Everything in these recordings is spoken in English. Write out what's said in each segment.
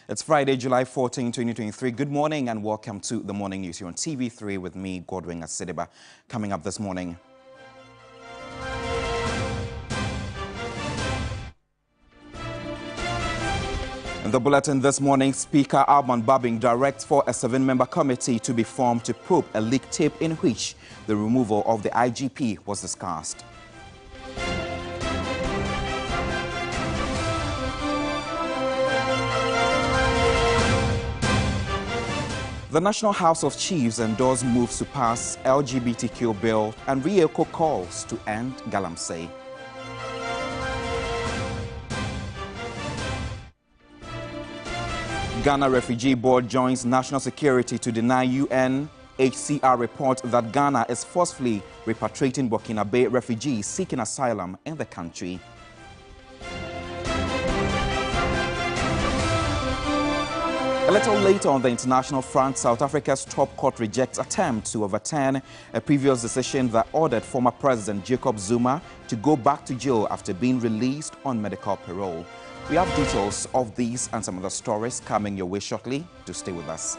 It's Friday, July 14, 2023. Good morning and welcome to the Morning News here on TV3 with me, Godwin Asideba. Coming up this morning. In the bulletin this morning, Speaker Alban Babing directs for a 7-member committee to be formed to probe a leaked tape in which the removal of the IGP was discussed. The National House of Chiefs endorsed moves to pass LGBTQ bill and re-echo calls to end galamsey. Ghana Refugee Board joins national security to deny UNHCR report that Ghana is forcefully repatriating Burkinabe refugees seeking asylum in the country. A little later on the international front, South Africa's top court rejects attempts to overturn a previous decision that ordered former President Jacob Zuma to go back to jail after being released on medical parole. We have details of these and some other stories coming your way shortly. Do stay with us.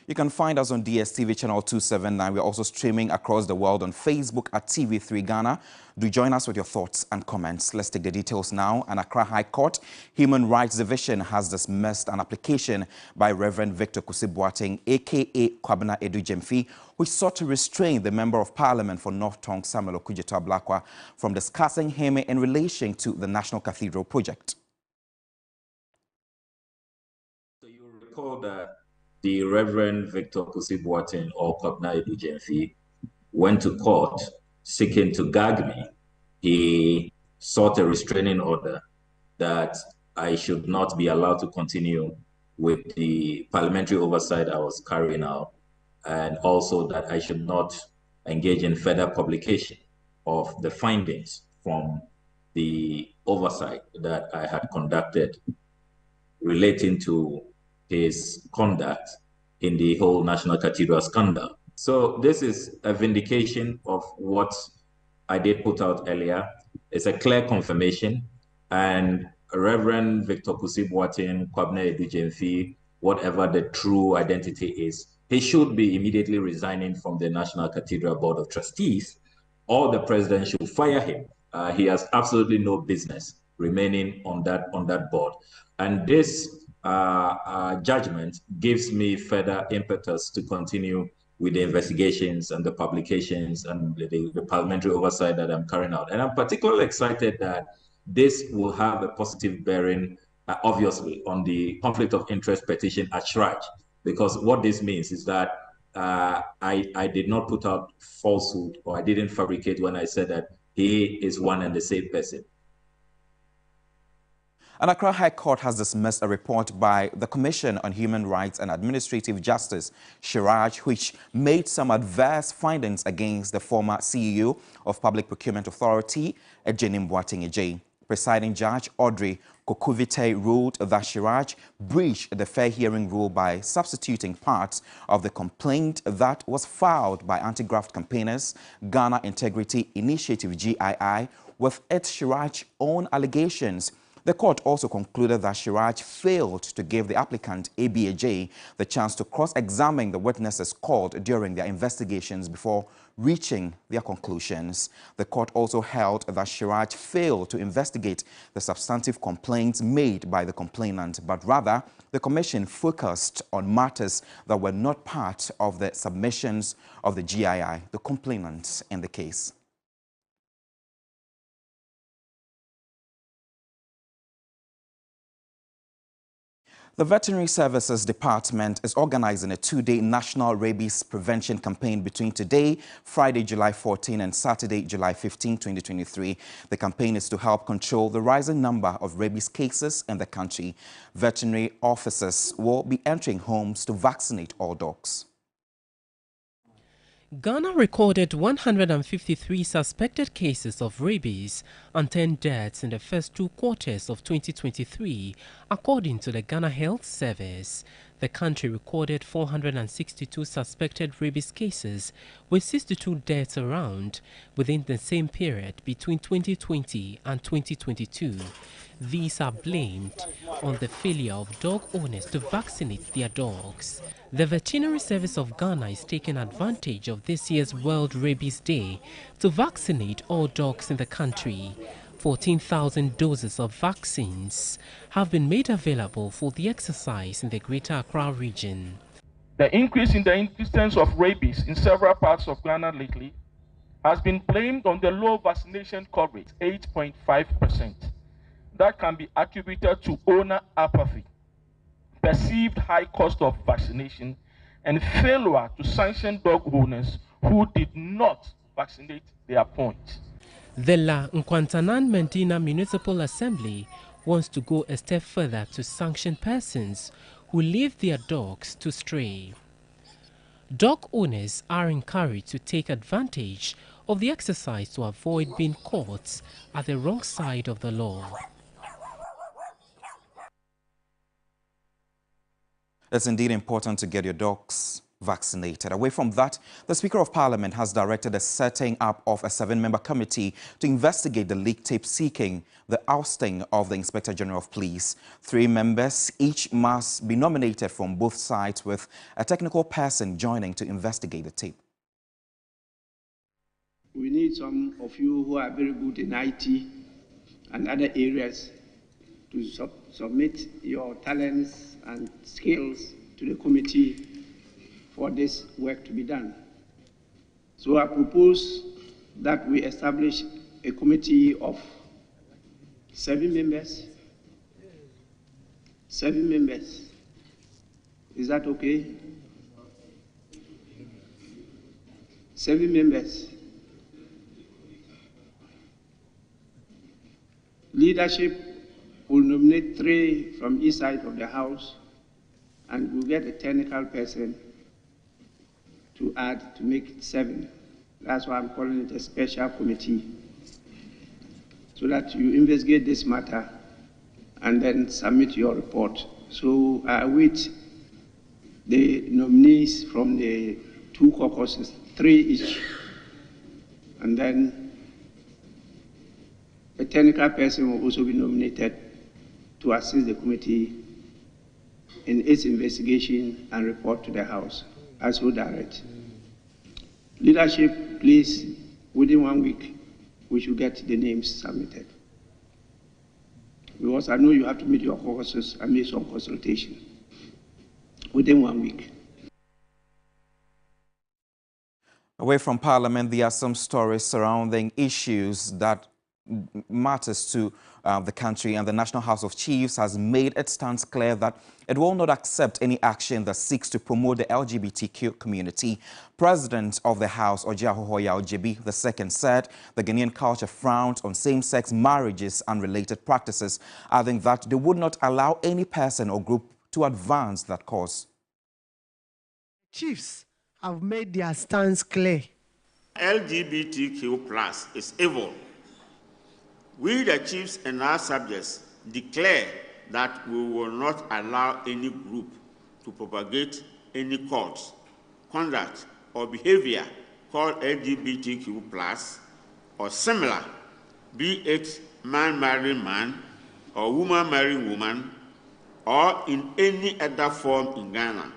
You can find us on DSTV channel 279. We're also streaming across the world on Facebook at TV3 Ghana. Do join us with your thoughts and comments. Let's take the details now. An Accra High Court Human Rights Division has dismissed an application by Reverend Victor Kusi-Boateng, a.k.a. Kwabena Edu Jemfi, which sought to restrain the Member of Parliament for North Tongue Samuel Okudzeto-Ablakwa from discussing him in relation to the National Cathedral project. So you recall that the Reverend Victor Kusi-Boateng, or Kwabena Edu Jemfi, went to court seeking to gag me. He sought a restraining order that I should not be allowed to continue with the parliamentary oversight I was carrying out, and also that I should not engage in further publication of the findings from the oversight that I had conducted relating to his conduct in the whole National Cathedral scandal. So this is a vindication of what I did put out earlier. It's a clear confirmation, and Reverend Victor Kusi-Boateng, Kwabena Edu Jemfi, whatever the true identity is, he should be immediately resigning from the National Cathedral Board of Trustees, or the president should fire him. He has absolutely no business remaining on that board. And this judgment gives me further impetus to continue with the investigations and the publications and the parliamentary oversight that I'm carrying out. And I'm particularly excited that this will have a positive bearing, obviously, on the conflict of interest petition at Shraj, because what this means is that I did not put out falsehood, or I didn't fabricate when I said that he is one and the same person. An Accra High Court has dismissed a report by the Commission on Human Rights and Administrative Justice, Shraj, which made some adverse findings against the former CEO of Public Procurement Authority, Ejenim Boateng Ejay. Presiding Judge Audrey Kokuvite ruled that Shraj breached the fair hearing rule by substituting parts of the complaint that was filed by anti-graft campaigners Ghana Integrity Initiative GII with its Shraj's own allegations. The court also concluded that Shraj failed to give the applicant ABAJ the chance to cross-examine the witnesses called during their investigations before reaching their conclusions. The court also held that Shraj failed to investigate the substantive complaints made by the complainant, but rather the commission focused on matters that were not part of the submissions of the GII, the complainant in the case. The Veterinary Services Department is organizing a 2-day national rabies prevention campaign between today, Friday, July 14, and Saturday, July 15, 2023. The campaign is to help control the rising number of rabies cases in the country. Veterinary officers will be entering homes to vaccinate all dogs. Ghana recorded 153 suspected cases of rabies and 10 deaths in the first 2 quarters of 2023, according to the Ghana Health Service. The country recorded 462 suspected rabies cases, with 62 deaths around within the same period between 2020 and 2022. These are blamed on the failure of dog owners to vaccinate their dogs. The Veterinary Service of Ghana is taking advantage of this year's World Rabies Day to vaccinate all dogs in the country. 14,000 doses of vaccines have been made available for the exercise in the Greater Accra region. The increase in the incidence of rabies in several parts of Ghana lately has been blamed on the low vaccination coverage, 8.5%. That can be attributed to owner apathy, perceived high cost of vaccination, and failure to sanction dog owners who did not vaccinate their points. The La Nkwantanan Medina Municipal Assembly wants to go a step further to sanction persons who leave their dogs to stray. Dog owners are encouraged to take advantage of the exercise to avoid being caught at the wrong side of the law. It's indeed important to get your dogs vaccinated. Away from that, the Speaker of Parliament has directed the setting up of a 7-member committee to investigate the leaked tape seeking the ousting of the Inspector General of Police. 3 members each must be nominated from both sides, with a technical person joining to investigate the tape. We need some of you who are very good in IT and other areas to submit your talents and skills to the committee for this work to be done. So I propose that we establish a committee of 7 members. 7 members. Is that okay? 7 members. Leadership will nominate 3 from each side of the House, and we'll get a technical person to add to make it 7. That's why I'm calling it a special committee, so that you investigate this matter and then submit your report. So I await the nominees from the 2 caucuses, 3 each, and then a technical person will also be nominated to assist the committee in its investigation and report to the House. I so direct. Leadership, please, within 1 week, we should get the names submitted. Because I know you have to meet your caucuses and make some consultation. Within 1 week. Away from Parliament, there are some stories surrounding issues that matters to the country, and the National House of Chiefs has made its stance clear that it will not accept any action that seeks to promote the LGBTQ community. President of the House, Ojiahohoya Ojebi II, said the Ghanaian culture frowns on same-sex marriages and related practices, adding that they would not allow any person or group to advance that cause. Chiefs have made their stance clear. LGBTQ+ is evil. We, the chiefs and our subjects, declare that we will not allow any group to propagate any cause, conduct, or behavior called LGBTQ+ or similar, be it man marrying man or woman marrying woman, or in any other form in Ghana.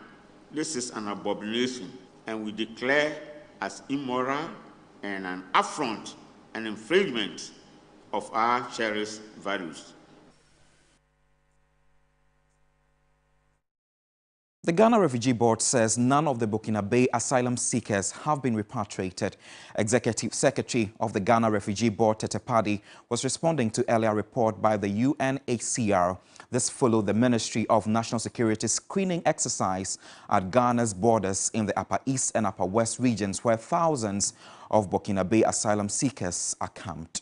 This is an abomination, and we declare as immoral and an affront and infringement of our cherished values. The Ghana Refugee Board says none of the Burkinabe asylum seekers have been repatriated. Executive Secretary of the Ghana Refugee Board, Tedu, was responding to earlier report by the UNHCR. This followed the Ministry of National Security screening exercise at Ghana's borders in the Upper East and Upper West regions, where thousands of Burkinabe asylum seekers are camped.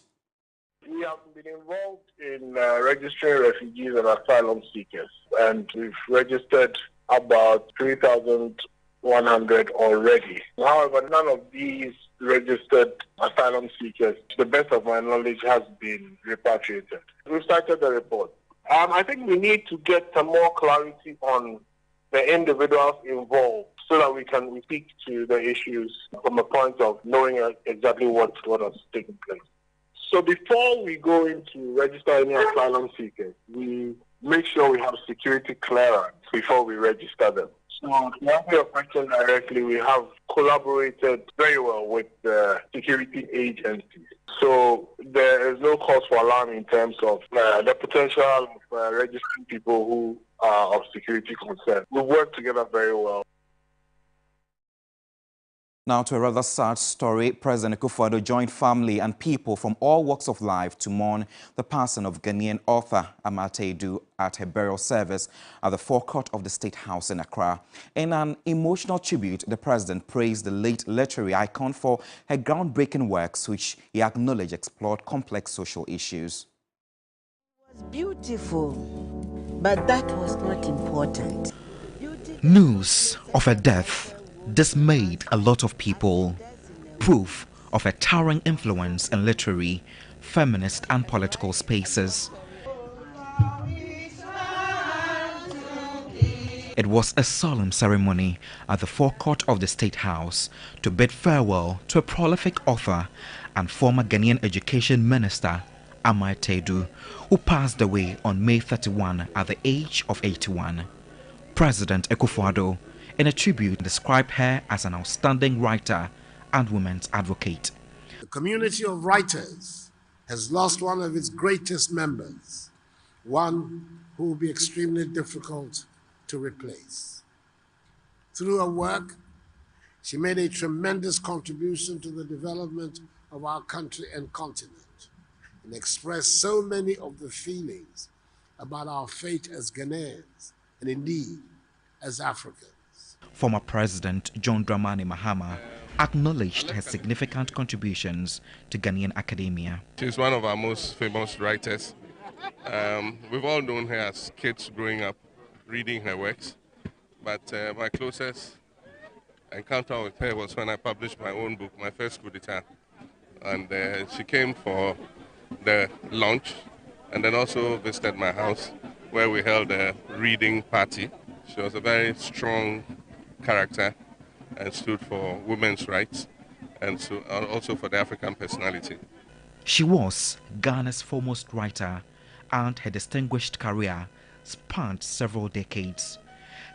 We have been involved in registering refugees and asylum seekers, and we've registered about 3,100 already. However, none of these registered asylum seekers, to the best of my knowledge, has been repatriated. We've started the report. I think we need to get some more clarity on the individuals involved so that we can speak to the issues from a point of knowing exactly what is taking place. So before we go into register any asylum seekers, we make sure we have security clearance before we register them. So to answer your question directly, we have collaborated very well with the security agencies. So there is no cause for alarm in terms of the potential of registering people who are of security concern. We work together very well. Now to a rather sad story, President Akufo-Addo joined family and people from all walks of life to mourn the passing of Ghanaian author Ammay Tedu at her burial service at the forecourt of the State House in Accra. In an emotional tribute, the president praised the late literary icon for her groundbreaking works, which he acknowledged explored complex social issues. It was beautiful, but that was not important. News of her death dismayed a lot of people. Proof of a towering influence in literary, feminist and political spaces. It was a solemn ceremony at the forecourt of the State House to bid farewell to a prolific author and former Ghanaian education minister, Ammay Tedu, who passed away on May 31 at the age of 81. President Akufo-Addo, in a tribute, described her as an outstanding writer and women's advocate. The community of writers has lost one of its greatest members, one who will be extremely difficult to replace. Through her work, she made a tremendous contribution to the development of our country and continent and expressed so many of the feelings about our fate as Ghanaians and indeed as Africans. Former President John Dramani Mahama acknowledged her significant contributions to Ghanaian academia. She's one of our most famous writers. We've all known her as kids growing up reading her works, but my closest encounter with her was when I published my own book, my first coup d'etat. And she came for the launch and then also visited my house where we held a reading party. She was a very strong character and stood for women's rights and so also for the African personality. She was Ghana's foremost writer, and her distinguished career spanned several decades.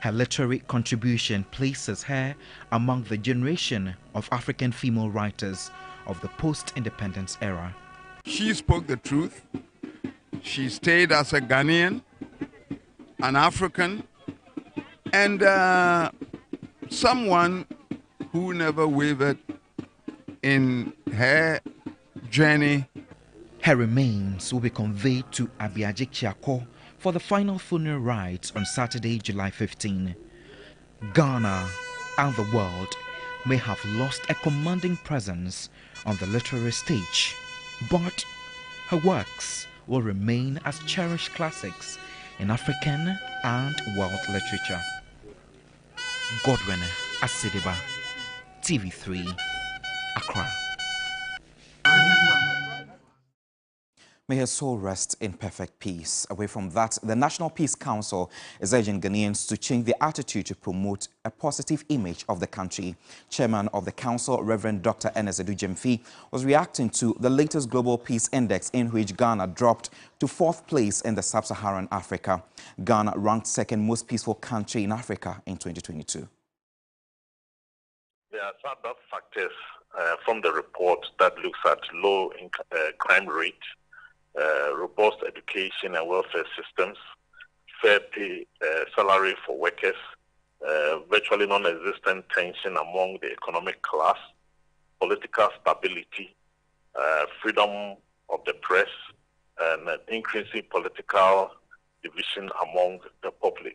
Her literary contribution places her among the generation of African female writers of the post-independence era. She spoke the truth. She stayed as a Ghanaian, an African, and someone who never wavered in her journey. Her remains will be conveyed to Abiajik Chiako for the final funeral rites on Saturday, July 15. Ghana and the world may have lost a commanding presence on the literary stage, but her works will remain as cherished classics in African and world literature. Godwin Asideba, TV3, Accra. May her soul rest in perfect peace. Away from that, the National Peace Council is urging Ghanaians to change their attitude to promote a positive image of the country. Chairman of the council, Reverend Dr. Tedu Jemfi, was reacting to the latest Global Peace Index in which Ghana dropped to 4th place in the sub-Saharan Africa. Ghana ranked 2nd most peaceful country in Africa in 2022. There are some factors from the report that looks at low crime rate, robust education and welfare systems, fair pay salary for workers, virtually non-existent tension among the economic class, political stability, freedom of the press, and increasing political division among the populace.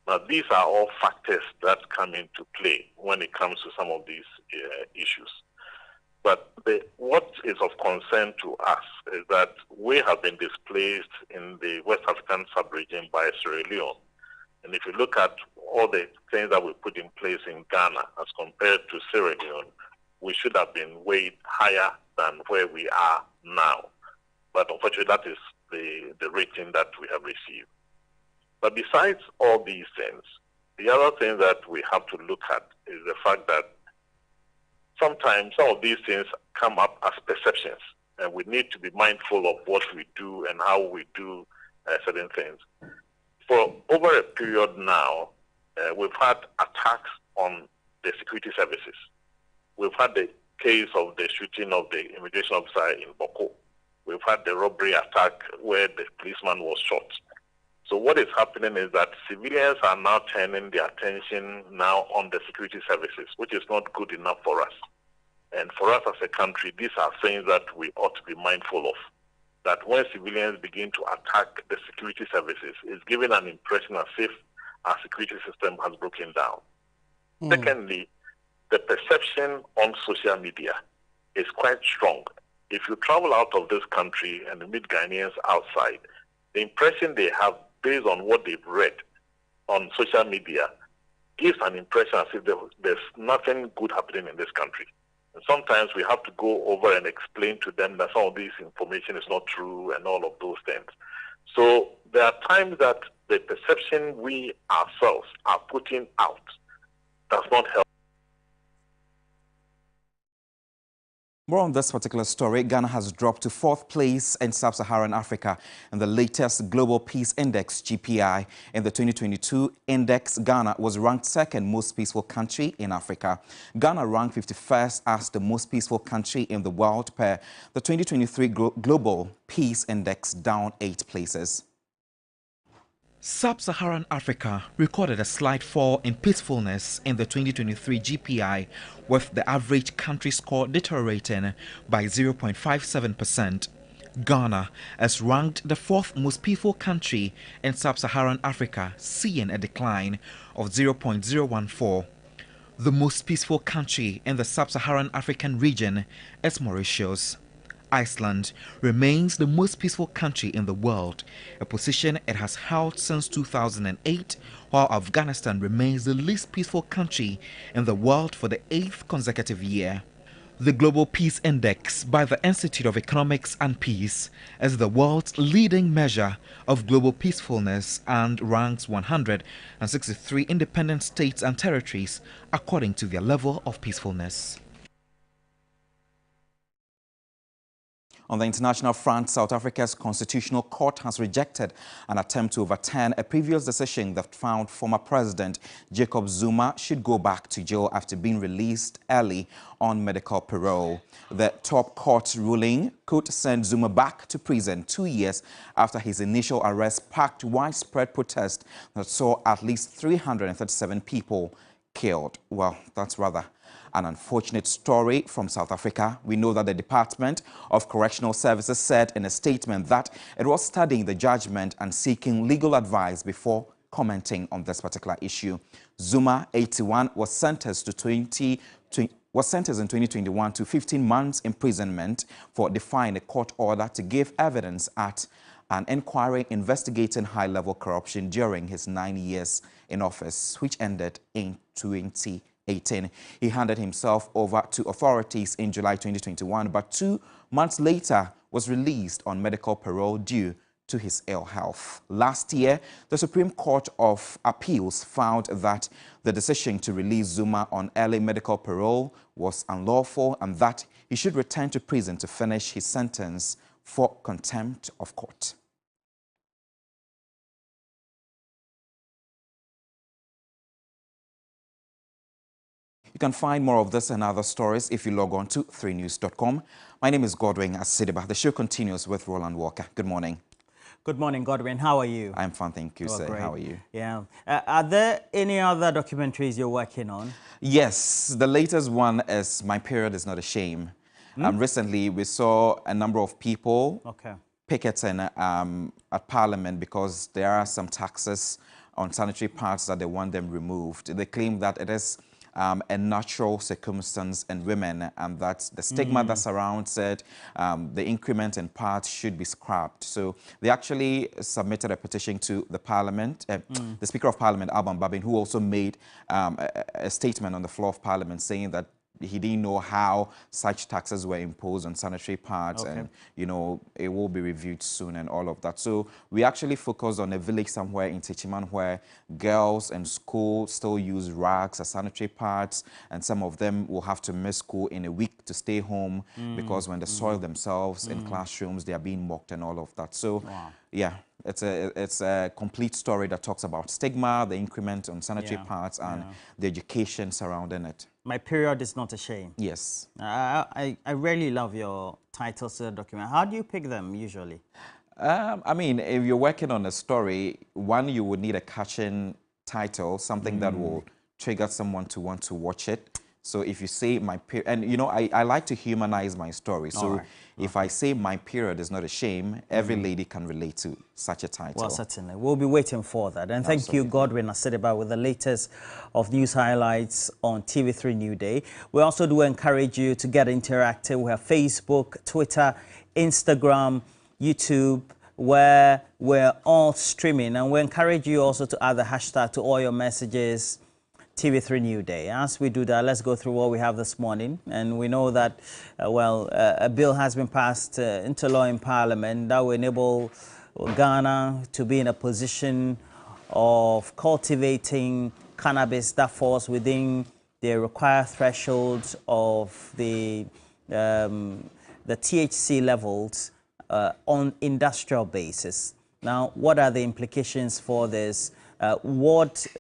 Now, these are all factors that come into play when it comes to some of these issues. But what is of concern to us is that we have been displaced in the West African sub-region by Sierra Leone. And if you look at all the things that we put in place in Ghana as compared to Sierra Leone, we should have been way higher than where we are now. But unfortunately, that is the rating that we have received. But besides all these things, The other thing that we have to look at is the fact that sometimes some of these things come up as perceptions, and we need to be mindful of what we do and how we do certain things. For over a period now, we've had attacks on the security services. We've had the case of the shooting of the immigration officer in Boko. We've had the robbery attack where the policeman was shot. So what is happening is that civilians are now turning their attention now on the security services, which is not good enough for us. And for us as a country, these are things that we ought to be mindful of. That when civilians begin to attack the security services, it's giving an impression as if our security system has broken down. Secondly, the perception on social media is quite strong. If you travel out of this country and meet Ghanaians outside, the impression they have based on what they've read on social media gives an impression as if there's nothing good happening in this country. And sometimes we have to go over and explain to them that some of this information is not true and all of those things. So there are times that the perception we ourselves are putting out does not help. More on this particular story. Ghana has dropped to 4th place in sub-Saharan Africa in the latest Global Peace Index, GPI. In the 2022 index, Ghana was ranked 2nd most peaceful country in Africa. Ghana ranked 51st as the most peaceful country in the world per the 2023 Global Peace Index, down 8 places. Sub-Saharan Africa recorded a slight fall in peacefulness in the 2023 GPI, with the average country score deteriorating by 0.57%. Ghana is ranked the 4th most peaceful country in Sub-Saharan Africa, seeing a decline of 0.014. The most peaceful country in the Sub-Saharan African region is Mauritius. Iceland remains the most peaceful country in the world, a position it has held since 2008, while Afghanistan remains the least peaceful country in the world for the 8th consecutive year. The Global Peace Index by the Institute of Economics and Peace is the world's leading measure of global peacefulness and ranks 163 independent states and territories according to their level of peacefulness. On the international front, South Africa's Constitutional Court has rejected an attempt to overturn a previous decision that found former President Jacob Zuma should go back to jail after being released early on medical parole. The top court ruling could send Zuma back to prison 2 years after his initial arrest sparked widespread protest that saw at least 337 people killed. Well, that's rather an unfortunate story from South Africa. We know that the Department of Correctional Services said in a statement that it was studying the judgment and seeking legal advice before commenting on this particular issue. Zuma, 81, was sentenced in 2021 to 15 months imprisonment for defying a court order to give evidence at an inquiry investigating high-level corruption during his 9 years in office, which ended in 2018. He handed himself over to authorities in July 2021, but 2 months later was released on medical parole due to his ill health. Last year, the Supreme Court of Appeals found that the decision to release Zuma on early medical parole was unlawful and that he should return to prison to finish his sentence for contempt of court. You can find more of this and other stories if you log on to 3news.com. My name is Godwin Asidiba. The show continues with Roland Walker. Good morning. Good morning, Godwin. How are you? I'm fine, thank you, sir. Great. How are you? Yeah. Are there any other documentaries you're working on? Yes. The latest one is My Period Is Not a Shame. Recently, we saw a number of people picketing at Parliament because there are some taxes on sanitary pads that they want them removed. They claim that it is a natural circumstance in women and that the stigma that surrounds it, the increment in parts should be scrapped. So they actually submitted a petition to the Parliament, the Speaker of Parliament, Alban Babin, who also made a statement on the floor of Parliament saying that he didn't know how such taxes were imposed on sanitary pads, Okay. and you know it will be reviewed soon and all of that. So we actually focused on a village somewhere in Techiman where girls in school still use rags as sanitary pads, and some of them will have to miss school in a week to stay home because when they soil themselves in classrooms, they are being mocked and all of that. So yeah, it's a complete story that talks about stigma, the increment on sanitary pads, and the education surrounding it. My period is not a shame. Yes. I really love your titles to the document. How do you pick them usually? I mean, if you're working on a story, one, you would need a catching title, something that will trigger someone to want to watch it. So if you say my period, and you know, I like to humanize my story. So if I say my period is not a shame, every lady can relate to such a title. Well, certainly. We'll be waiting for that. And thank you, Godwin Asediba, with the latest of news highlights on TV3 New Day. We also do encourage you to get interactive. We have Facebook, Twitter, Instagram, YouTube, where we're all streaming. And we encourage you also to add the hashtag to all your messages, TV3 New Day. As we do that, let's go through what we have this morning. And we know that, a bill has been passed into law in Parliament that will enable Ghana to be in a position of cultivating cannabis that falls within the required thresholds of the THC levels on industrial basis. Now, what are the implications for this? What